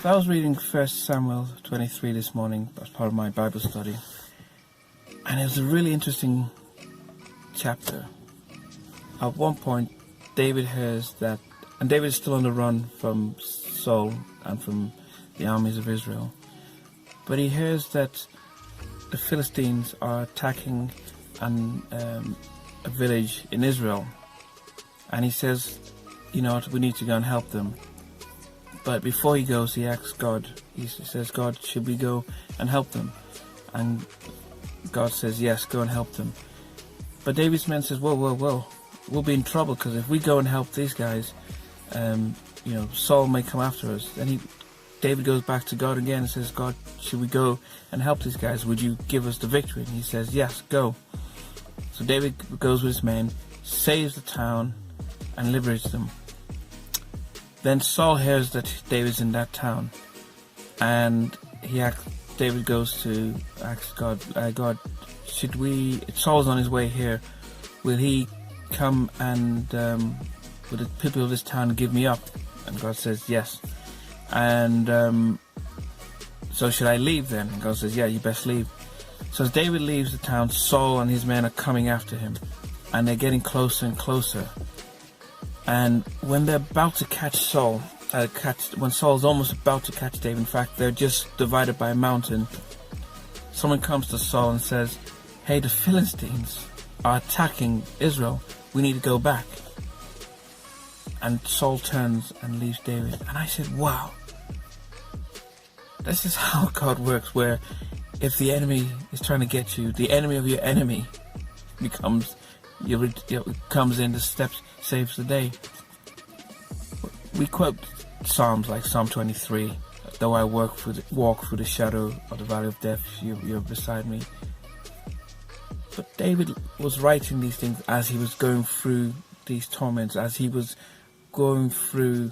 So I was reading 1 Samuel 23 this morning as part of my Bible study, and it was a really interesting chapter. At one point, David hears that, and David is still on the run from Saul and from the armies of Israel, but he hears that the Philistines are attacking a village in Israel, and he says, you know what, we need to go and help them. But before he goes, he asks God, he says, God, should we go and help them? And God says, yes, go and help them. But David's men says, whoa, we'll be in trouble, because if we go and help these guys, Saul may come after us. Then David goes back to God again and says, God, should we go and help these guys? Would you give us the victory? And he says, yes, go. So David goes with his men, saves the town, and liberates them. Then Saul hears that David's in that town, and David goes to ask God, God, Saul's on his way here, will he come and will the people of this town give me up? And God says, yes. And so should I leave then? And God says, yeah, you best leave. So as David leaves the town, Saul and his men are coming after him, and they're getting closer and closer. And when they're about to catch Saul, when Saul's almost about to catch David, in fact, they're just divided by a mountain, someone comes to Saul and says, hey, the Philistines are attacking Israel. We need to go back. And Saul turns and leaves David. And I said, wow, this is how God works, where if the enemy is trying to get you, the enemy of your enemy comes in, the steps saves the day. We quote Psalms like Psalm 23, though I walk through the shadow of the valley of death, you're beside me. But David was writing these things as he was going through these torments, as he was going through,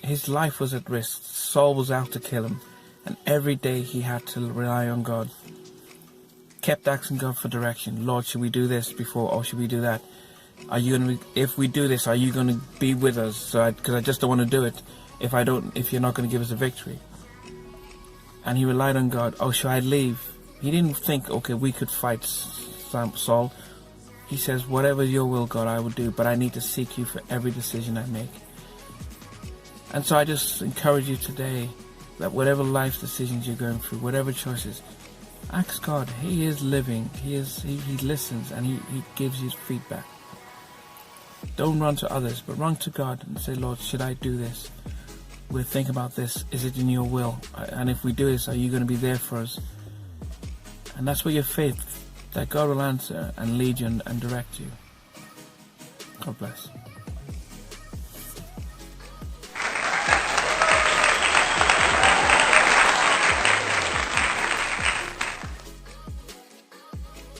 his life was at risk. Saul was out to kill him, and every day he had to rely on God. Kept asking God for direction. Lord, should we do this before, or should we do that? If we do this, are you going to be with us? Because I just don't want to do it if you're not going to give us a victory. And he relied on God. Oh, should I leave? He didn't think, okay, we could fight Saul. He says, whatever your will, God, I will do, but I need to seek you for every decision I make. And so I just encourage you today that whatever life decisions you're going through, whatever choices, ask God. He is living. He listens, and he gives you feedback. Don't run to others, but run to God and say, Lord, should I do this? We'll think about this. Is it in your will? And if we do this, are you going to be there for us? And that's where your faith, that God will answer and lead you and direct you. God bless.